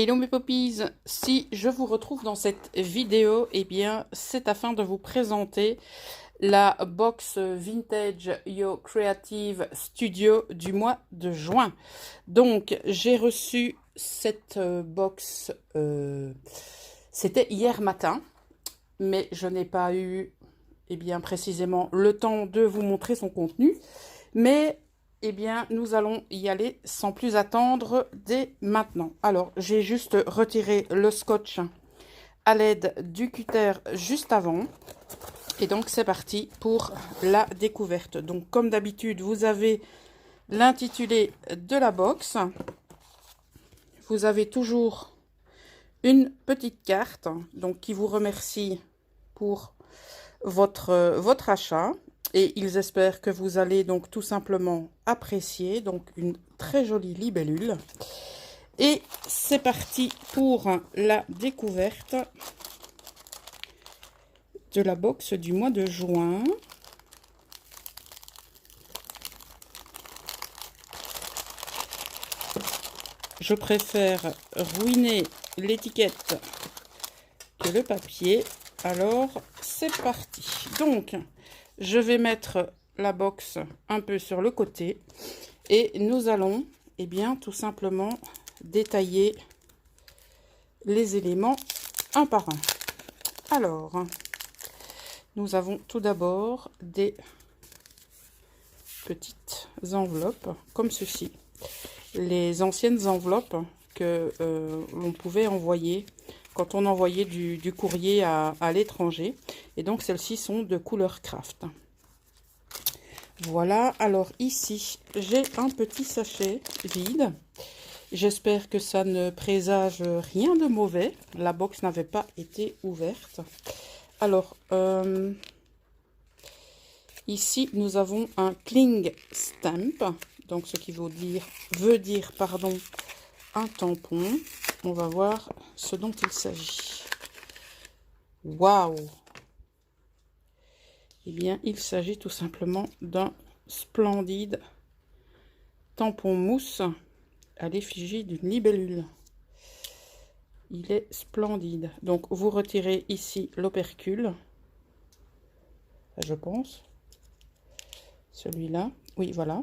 Hello mes poppies, si je vous retrouve dans cette vidéo, eh bien c'est afin de vous présenter la box Vintage Yo Creative Studio du mois de juin. Donc j'ai reçu cette box, c'était hier matin, mais je n'ai pas eu précisément le temps de vous montrer son contenu, mais nous allons y aller sans plus attendre dès maintenant. Alors, j'ai juste retiré le scotch à l'aide du cutter juste avant. Et donc, c'est parti pour la découverte. Donc, comme d'habitude, vous avez l'intitulé de la box. Vous avez toujours une petite carte donc, qui vous remercie pour votre achat. Et ils espèrent que vous allez donc tout simplement apprécier. Donc une très jolie libellule. Et c'est parti pour la découverte de la box du mois de juin. Je préfère ruiner l'étiquette que le papier. Alors c'est parti. Donc je vais mettre la box un peu sur le côté et nous allons tout simplement détailler les éléments un par un. Alors, nous avons tout d'abord des petites enveloppes comme ceci. Les anciennes enveloppes que l'on pouvait envoyer quand on envoyait du courrier à l'étranger. Et donc, celles-ci sont de couleur craft. Voilà. Alors, ici, j'ai un petit sachet vide. J'espère que ça ne présage rien de mauvais. La box n'avait pas été ouverte. Alors, ici, nous avons un cling stamp. Donc, ce qui veut dire un tampon. On va voir ce dont il s'agit. Waouh! Il s'agit tout simplement d'un splendide tampon mousse à l'effigie d'une libellule. Il est splendide. Donc, vous retirez ici l'opercule. Je pense. Celui-là. Oui, voilà.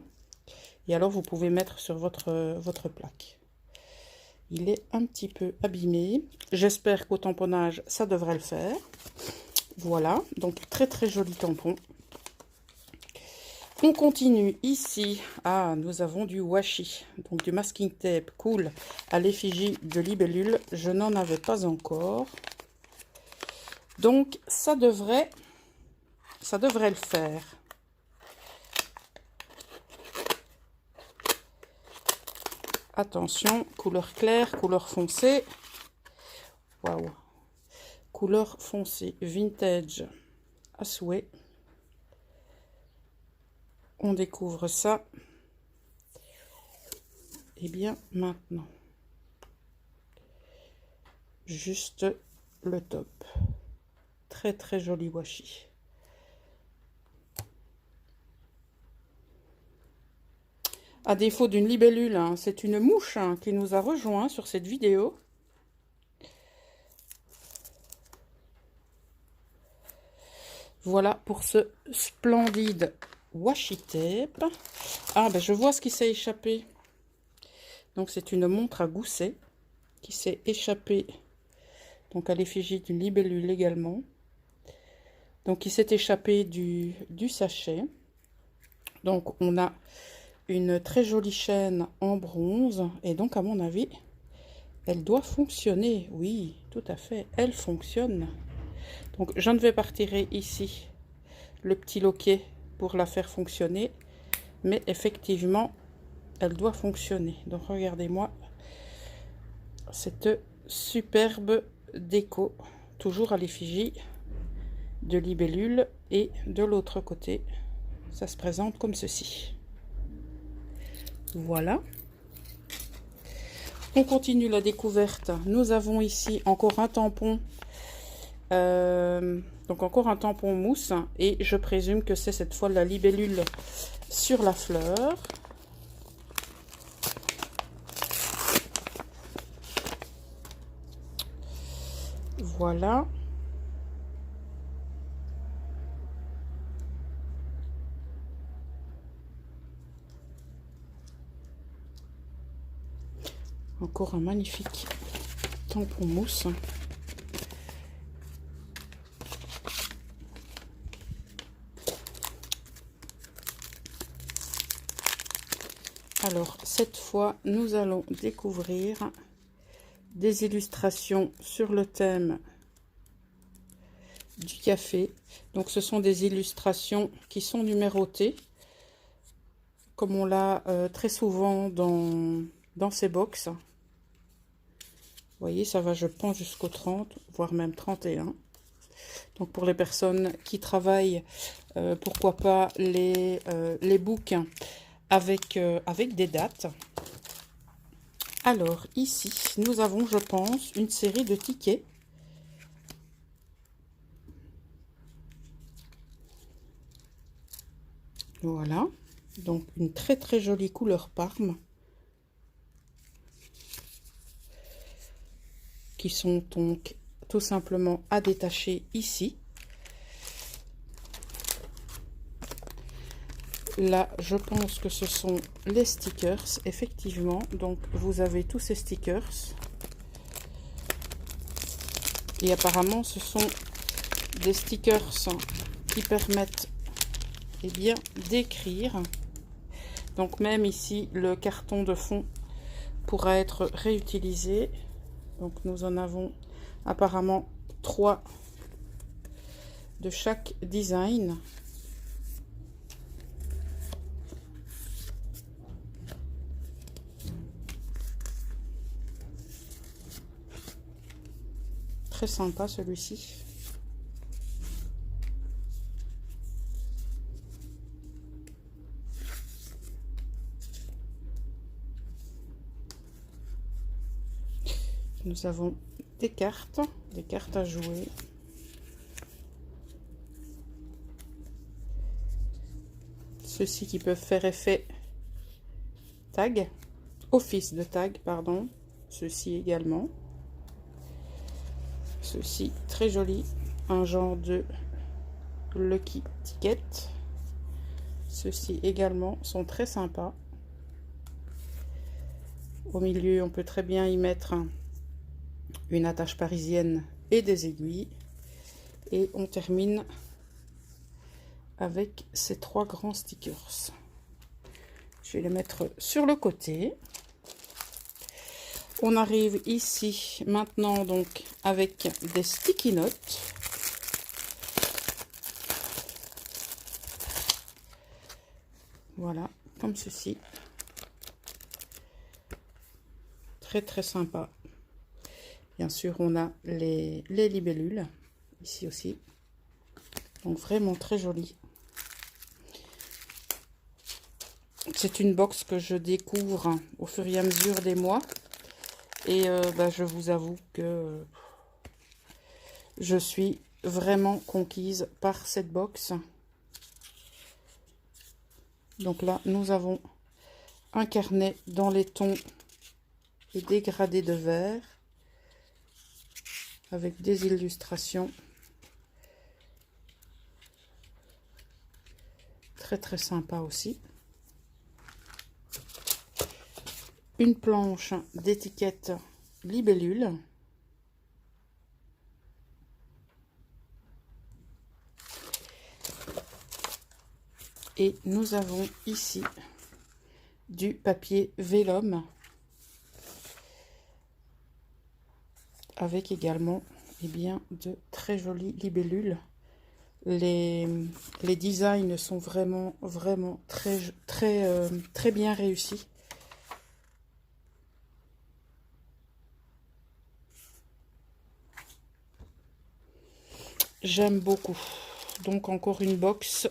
Et alors, vous pouvez mettre sur votre plaque. Il est un petit peu abîmé. J'espère qu'au tamponnage, ça devrait le faire. Voilà, donc très très joli tampon. On continue ici. Ah, nous avons du washi, donc du masking tape cool à l'effigie de libellule. Je n'en avais pas encore. Donc ça devrait le faire. Attention, couleur claire, couleur foncée. Waouh! Couleur foncée, vintage à souhait. On découvre ça. Maintenant. Juste le top. Très très joli washi. À défaut d'une libellule, c'est une mouche qui nous a rejoint sur cette vidéo. Voilà pour ce splendide washi tape. Ah, je vois ce qui s'est échappé. Donc, c'est une montre à gousset qui s'est échappée donc à l'effigie d'une libellule également. Donc, qui s'est échappé du sachet. Donc, on a une très jolie chaîne en bronze. Et donc, à mon avis, elle doit fonctionner. Oui, tout à fait, elle fonctionne. Donc, je ne vais pas retirer ici le petit loquet pour la faire fonctionner. Mais effectivement, elle doit fonctionner. Donc, regardez-moi cette superbe déco. Toujours à l'effigie de libellule. Et de l'autre côté, ça se présente comme ceci. Voilà. On continue la découverte. Nous avons ici encore un tampon. Donc encore un tampon mousse. Et je présume que c'est cette fois la libellule sur la fleur. Voilà. Encore un magnifique tampon mousse. Alors, cette fois, nous allons découvrir des illustrations sur le thème du café. Donc, ce sont des illustrations qui sont numérotées, comme on l'a très souvent dans ces box. Vous voyez, ça va, je pense, jusqu'au 30, voire même 31. Donc, pour les personnes qui travaillent, pourquoi pas les books avec des dates. Alors, ici, nous avons, je pense, une série de tickets. Voilà. Donc, une très très jolie couleur Parme. Qui sont donc tout simplement à détacher ici. Là, je pense que ce sont les stickers, effectivement. Donc, vous avez tous ces stickers. Et apparemment, ce sont des stickers qui permettent bien d'écrire. Donc, même ici, le carton de fond pourra être réutilisé. Donc, nous en avons apparemment 3 de chaque design. Très sympa celui-ci. Nous avons des cartes à jouer. Ceux-ci qui peuvent faire effet tag, office de tag, pardon. Ceux-ci également. Ceci très joli, un genre de lucky ticket. Ceux-ci également sont très sympas. Au milieu, on peut très bien y mettre une attache parisienne et des aiguilles. Et on termine avec ces 3 grands stickers. Je vais les mettre sur le côté. On arrive ici maintenant donc avec des sticky notes. Voilà, comme ceci. Très très sympa. Bien sûr, on a les libellules ici aussi. Donc vraiment très joli. C'est une box que je découvre au fur et à mesure des mois. Et je vous avoue que je suis vraiment conquise par cette box. Donc là, nous avons un carnet dans les tons et dégradés de vert avec des illustrations très très sympa aussi. Une planche d'étiquette libellule. Et nous avons ici du papier vélum avec également de très jolies libellules. Les designs sont vraiment très bien réussis. J'aime beaucoup. Donc encore une box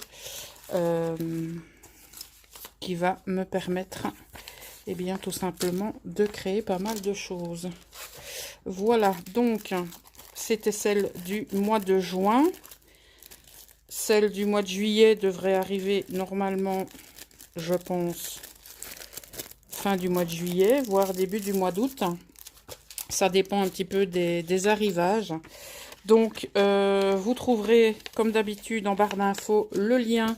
qui va me permettre tout simplement de créer pas mal de choses. Voilà, donc c'était celle du mois de juin. Celle du mois de juillet devrait arriver normalement, je pense, fin du mois de juillet, voire début du mois d'août. Ça dépend un petit peu des arrivages. Donc, vous trouverez, comme d'habitude, en barre d'infos, le lien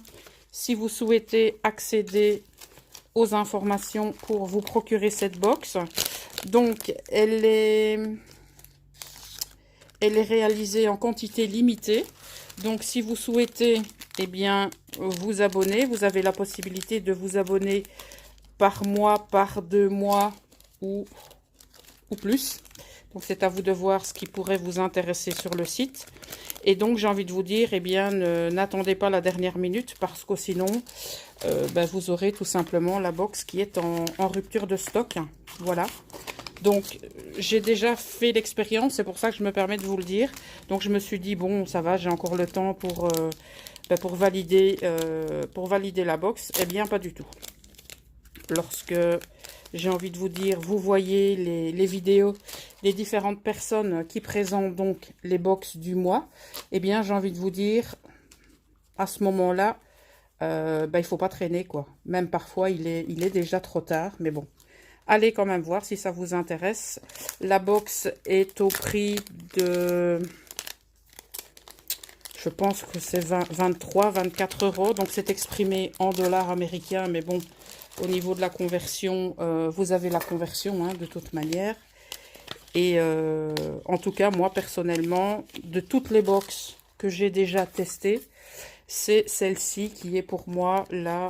si vous souhaitez accéder aux informations pour vous procurer cette box. Donc, elle est réalisée en quantité limitée. Donc, si vous souhaitez, eh bien, vous abonner, vous avez la possibilité de vous abonner par mois, par 2 mois ou plus. Donc, c'est à vous de voir ce qui pourrait vous intéresser sur le site. Et donc, j'ai envie de vous dire, eh bien, n'attendez pas la dernière minute parce que sinon, vous aurez tout simplement la box qui est en rupture de stock. Voilà. Donc, j'ai déjà fait l'expérience, c'est pour ça que je me permets de vous le dire. Donc, je me suis dit, bon, ça va, j'ai encore le temps pour valider la box. Eh bien, pas du tout. Lorsque j'ai envie de vous dire, vous voyez les vidéos des différentes personnes qui présentent donc les box du mois, eh bien, j'ai envie de vous dire, à ce moment-là, il faut pas traîner, quoi. Même parfois, il est déjà trop tard, mais bon. Allez quand même voir si ça vous intéresse. La box est au prix de... Je pense que c'est 23, 24 euros. Donc, c'est exprimé en dollars américains. Mais bon, au niveau de la conversion, vous avez la conversion de toute manière. Et en tout cas, moi, personnellement, de toutes les box que j'ai déjà testées, c'est celle-ci qui est pour moi la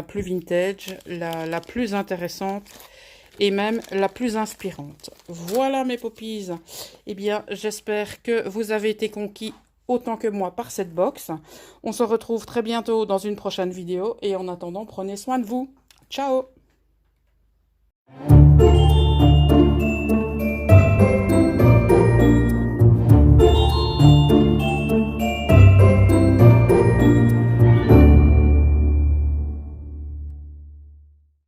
plus vintage, la plus intéressante et même la plus inspirante. Voilà mes poppies. Eh bien, j'espère que vous avez été conquis autant que moi par cette box. On se retrouve très bientôt dans une prochaine vidéo et en attendant, prenez soin de vous. Ciao!